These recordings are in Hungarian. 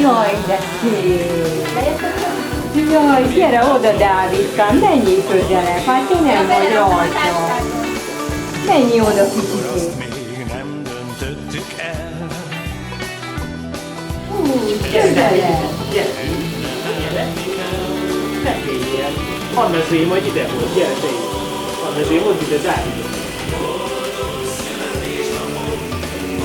Jaj, de szép! Jaj, gyere oda, Dávidkám, menjél közelebb, hát én nem vagy rajta. Menjél oda kicsit. Még nem döntöttük el. Közelebb. Ne féljél! Anna Zé majd ide volt, gyere te is! Anna Zé, mondd ide Dávid!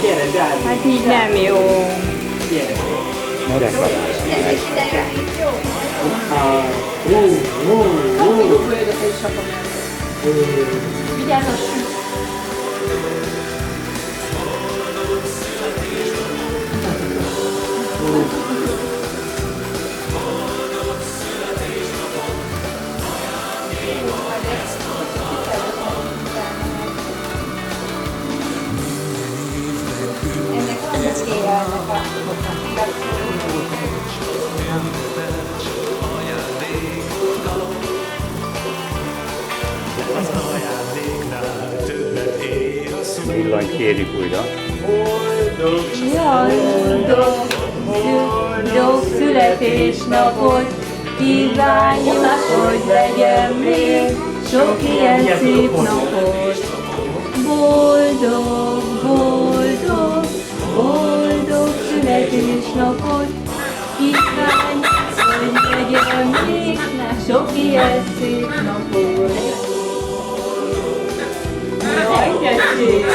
Gyere Dávid! Hát így nem jó. Gyere! Vigyázz a süt. Ennek van célja, ennek a Az ajándéknál többet ér a szó. Villany kérjük újra. Jaj, boldog születésnapot kívánjuk, hogy legyen még sok ilyen szép napot. Boldog, boldog, boldog születésnapot kívánjuk, hogy legyen még sok ilyen szép napot. Jaj, de szép!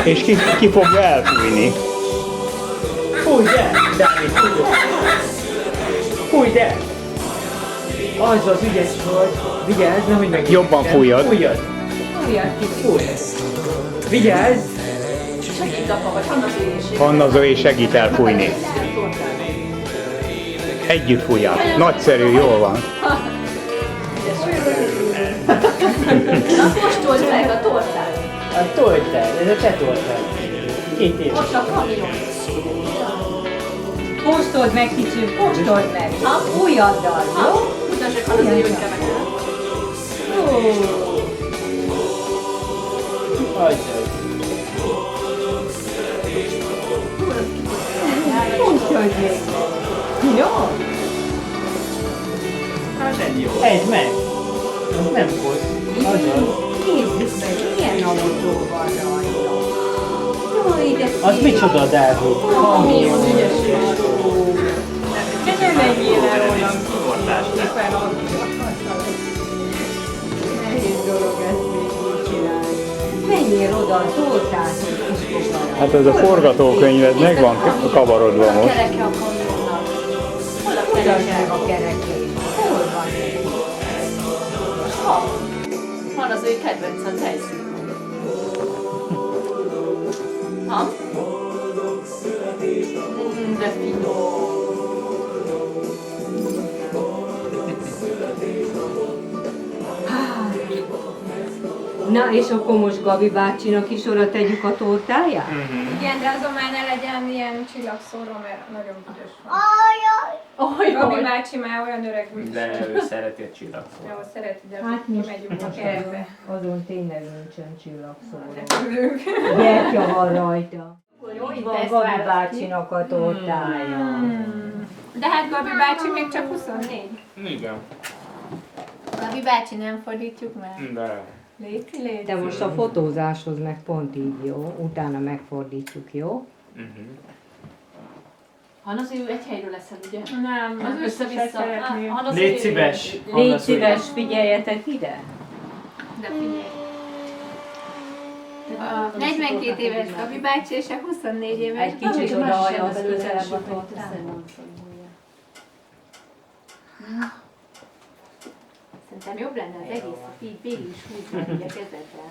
És ki fogja elfújni? Fújj el! Dávid, fújj el! Fújj el! Az ügyes vagy! Vigyázz, nehogy meg... Jobban fújjad. Fújjad! Olyan kicsit. Fújj! Vigyázz! segít apa, vagy Hanna Zé. Hanna Zoé segít elfújni. Együtt fújják. Nagyszerű, jól van. Na, kóstold meg a tortát. A tortát, ez a te tortát. 2 év. Most a kamion. Kóstold meg, kicsim, kóstold meg. Újaddal, jó? Mutasd, Hanna Zé, hogy kell meg. Jó. Ajjaj. Kóstold meg. Jó? Hát nem jó. Ez meg. Az nem kosz. Nézzük meg, milyen autó van rajta. Jaj, de szép. Az micsoda, Dávid? Kamion, ügyes. De nem menjél el onnan szépen nehéz dolog ezt még úgy csinálni. Menjél oda a tortát, és fogadj. Hát ez a forgatókönyv, ez meg van kavarodva most. Kereke a kamionnak. Hol a Mutasd kereke? meg a kerekét. Hol van? Van az ő kedvenc a tejszín. Ha? De finom. Na, és akkor most Gabi bácsinak is oda tegyük a tortáját? Igen, de azon már ne legyen ilyen csillagszóró, mert nagyon büdös van. Oj, Gabi oj. bácsi már olyan öreg, hogy De ő szereti a csillagszót. jó, szereti, de Hát most, kimegyünk a most kertbe. azon tényleg nincsen csillagszóró. Örülünk. Gyertya van rajta. Jó, Itt itt van ezt Gabi választ ki. bácsinak a tortája. De hát Gabi bácsi még csak 24. Igen. Gabi bácsi nem fordítjuk meg. De. Léci, léci. De most a fotózáshoz meg pont így jó, utána megfordítjuk, jó? Hanna Zé, ő egy helyről leszel, ugye? Nem, az össze-vissza szeretné. Hanna Zé, Légy szíves. Légy szíves, figyeljetek ide! De figyelj. A 42 éves Gabi bácsi és a 24 éves Egy kicsit odahajolsz közelebb a tortához. Szerintem jobb lenne az egészet így végig is húzni így a kezeddel.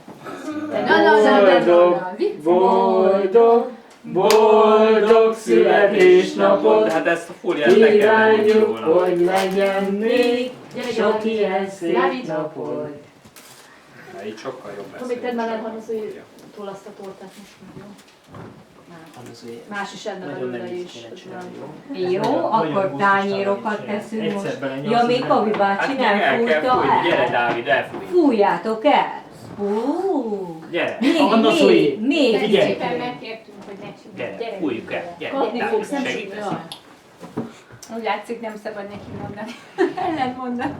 Boldog, boldog, boldog születésnapot! Hát ezt a fóliát le kell venni Kívánjuk, volna. hogy legyen még sok ilyen szép Dávid. napot! Na, így sokkal jobb lesz. Tomi, tedd már el Hanna Zétól azt a tortát most már, jó? Más is ennek Nagyon belőle nem is. kéne csinálni, jó? Jó, akkor tányérokat teszünk Egyszer most. belenyomsz, Ja, még és Gabi bácsi Hát nem el kell fújta fújni, gyere el. Dávid, elfújj. Fújjátok el! Ó, Gyere! még, Anna Sui! még. Figyelj! Szépen megkértünk, hogy ne csinálj. Gyere, fújjuk el. Gyere, Kapni Dávid, fogsz, nem segítesz. jaj. Úgy látszik, nem szabad neki mondani. Ellent mondani.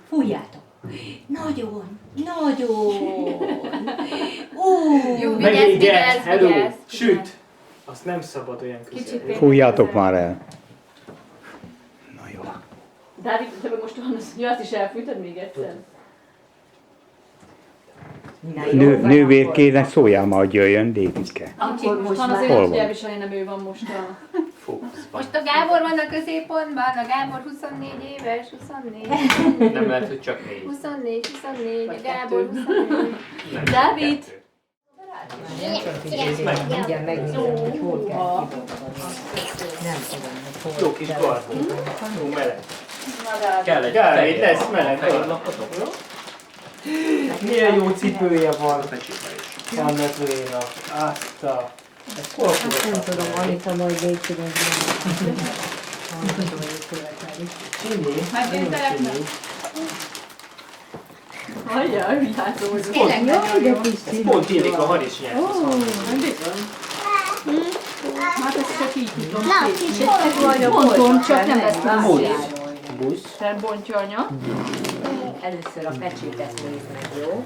Fújjátok. Nagyon, nagyon. Jó, Megint vigyázz, gyere! Hello! vigyázz. Süt! Azt nem szabad olyan Kicsit közel. még- Fújjátok már el. Na jó. Dávid, te meg most van, hogy azt is elfújtad még egyszer? Nővérkének szóljál már, hogy jöjjön, Davidke. Akkor most van már- azért, Hol hogy van? elviselni, nem ő van most a... Most a Gábor van a középpontban, a Gábor 24 éves, 24. Nem lehet, hogy csak 4. 24, a Gábor 24. Dávid! Mindjárt megnézem, hogy hol kell kibakadni. Nem tudom, hogy hol. Jó kis garbó. Jó meleg. Kell egy Gábor, fehér lesz a meleg. fehér lapotok. Milyen jó cipője van Pecsébe is. Anna Suinak. Azt a... Ezt hol Hát nem fogod? tudom, Anita majd még tudom. Csini? Megnéztelek meg? Ajjaj, vigyázzom, hogy Tényleg nagyon jó. Ez pont illik a harisnyát. hát ezt csak így tudom. Na, kicsit Mondom, csak nem ezt a Busz. felbontja anya. Először a pecsétet nézd meg, jó?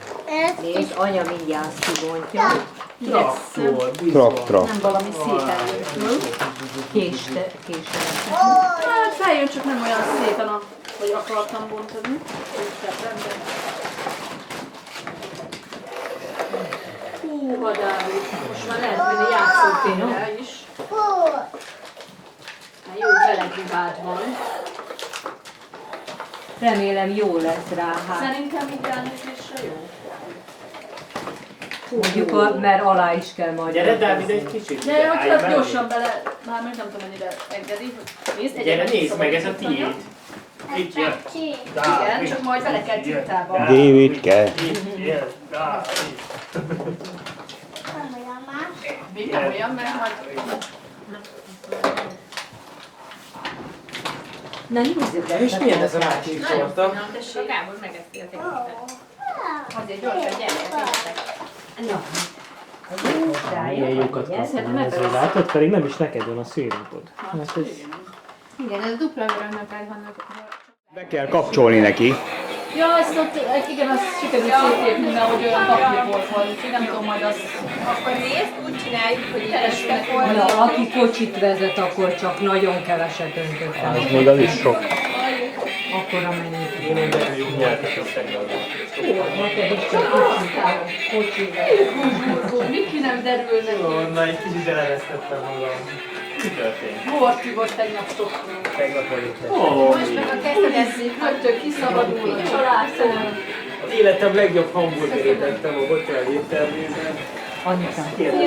Nézd, anya mindjárt kibontja. Traktor, Traktor. Nem valami szép előttől. Késre. Hát feljön, csak nem olyan szépen, hogy akartam bontani. Húha, Dávid, most már lehet menni játszótérre is. Már jó belegubád van. Remélem jó lesz rá, hát. Szerintem így elnézésre jó. Mondjuk, mert alá is kell majd. Gyere, Dávid, egy kicsit. De Állj hogyha mellé. gyorsan bele, már meg nem tudom mennyire engedi. Nézd, Gyere, egyébként nézd szabad meg, ez a nyitani. tiéd. Itt jön. Igen, csak majd bele kell tisztában. Davidke. Itt jön. Dávid. Még nem olyan, mert majd... Na nézzük És milyen ez a másik Nagyon sorta? finom, tessék. A Gábor megeszi a tekintet. Azért gyorsan, gyere, Na. Milyen jókat kaptam ezzel, látod? Pedig nem is neked van a szőrömpod. Hát ez... Igen, ez dupla örömnek vannak. Be kell kapcsolni neki. Ja, ezt ott, igen, azt sikerült szétépni, mert hogy olyan papírból volt, úgyhogy nem tudom, majd azt... Akkor nézd, úgy csináljuk, hogy így Keresnek testek volna. Na, aki kocsit vezet, akkor csak nagyon keveset öntött el. Ez még az is sok. Akkor amennyit. Neked is csak kocsi Miki nem derül neki. Na, egy kicsit eleresztettem magam. Mi történt? Most hívott tegnap sokról. Tegnap vagyok. Most meg a kezdeteszik. Rögtön kiszabadul a családtól. Az életem legjobb hamburgerét ettem a hotel éttermében. Anita.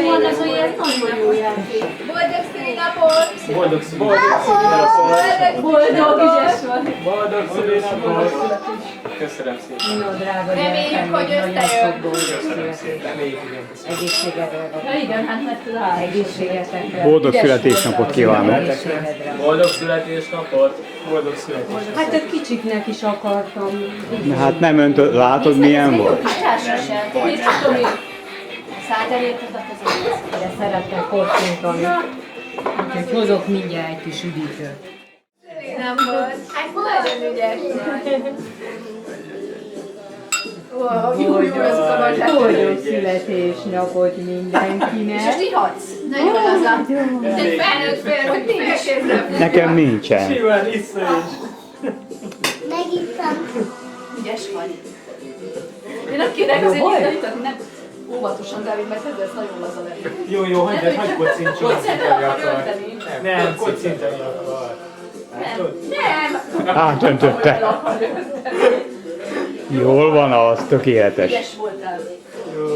Van ez olyan nagyon jó játék. Boldog szülinapot! Boldog szülinapot! Boldog, ügyes vagy. Boldog szülinapot! Köszönöm szépen. Minó drága Reméljük, gyerekem, hogy még nagyon összejön. sok boldog Köszönöm születést. szépen. Egészségedre. Ja igen, hát mert rá. Egészségetekre. Boldog születésnapot kívánok. Egészségedre. Boldog születésnapot! Boldog születésnapot! Hát a kicsiknek is akartam. Hát nem öntött, látod milyen volt? Társaság. Mit tudom én? Szállt elérted a kezedhez. De szeretnek kocsintani. Úgyhogy hozok mindjárt egy kis üdítőt. Szülinapot! Hát nagyon ügyes vagy. Wow, jó, jó, ez szabadság. Boldog születésnapot mindenkinek. És most ihatsz? Nagyon laza. Egy felnőtt fél, hogy félkézre. Nekem nincsen. Simán vissza is! Ügyes vagy. Én nem kérek azért itatni, nem. Óvatosan, Dávid, mert ez lesz nagyon laza velük. Jó, hagyj kocincson. Kocintani akar önteni. Nem, kocintani akar. Nem! Átöntötte. Jól van az, tökéletes. Ügyes voltál. Jó.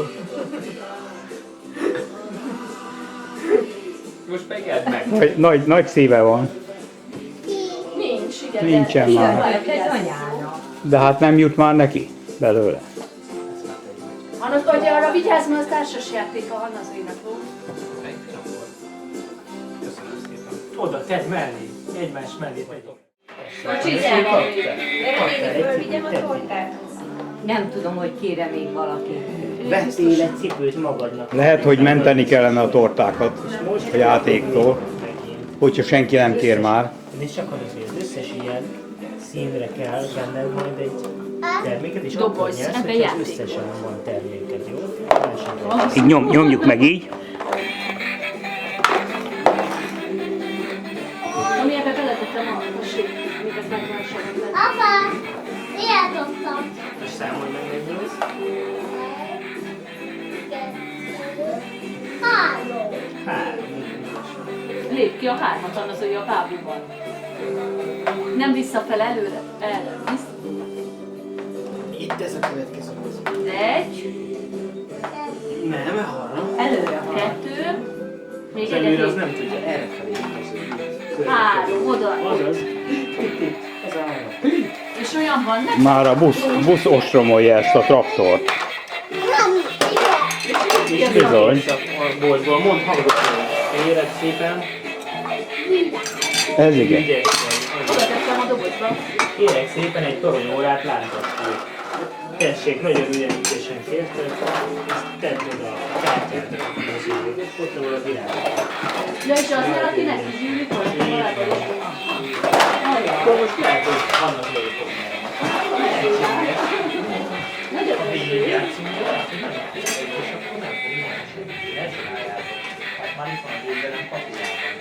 Most meg edd meg. Nagy szíve van, Nincs, igen. Nincsen de- már. Jaj, ez anyának. de hát nem jut már neki belőle. Annak, hogy arra vigyázz, mert az társas játéka van az énekló. Köszönöm szépen. Oda, tedd mellé. Egymás mellé tedd. A csizával még. Remélem, hogy fölvigyem a tortát. Nem tudom, hogy kére még valaki. Vettél egy cipőt magadnak. Lehet, hogy menteni kellene a tortákat a játéktól, Megint. hogyha senki nem kér már. És csak az, hogy az összes ilyen színre kell benned majd egy terméket, és akkor Doboz, nyersz, ebben hogy játék összesen van terméket, jó? Így nyomjuk meg így. Ami ebbe beletettem a kosét, amiket megvásároltam. Apa, ilyet adtam. És számolj meg 48. 3. 3. Lép ki a 3-at, az ugye a kábúban. Nem visszafele, előre. Erre. Itt ez a következő. Egy, Nem, arra. Előre van. 2, még Az egy, előre az nem tudja. Erre felé. 3, oda. Azaz. Itt. Ez a 3. És olyan van neki? Már a busz ostromolja ezt a traktort. És Bizony. a boltból mond hangosan. Kérlek szépen. Ez igen. Ügyes vagy. Oda tettem a dobozba. Kérek szépen egy toronyórát lángattul. Tessék, nagyon ügyesen kérted. Ezt tedd oda a kártyádra. Ott ahol a virág. Ja, és azért, aki neki gyűlik, hogy valami. Akkor most lehet, hogy vannak még problémák. Lehetséges. Nagyon Ha végig játszunk, de lehet, hogy nem játszunk, és akkor nem fog mondani senki. Ne csináljátok. Hát már itt van a védelem papírjában.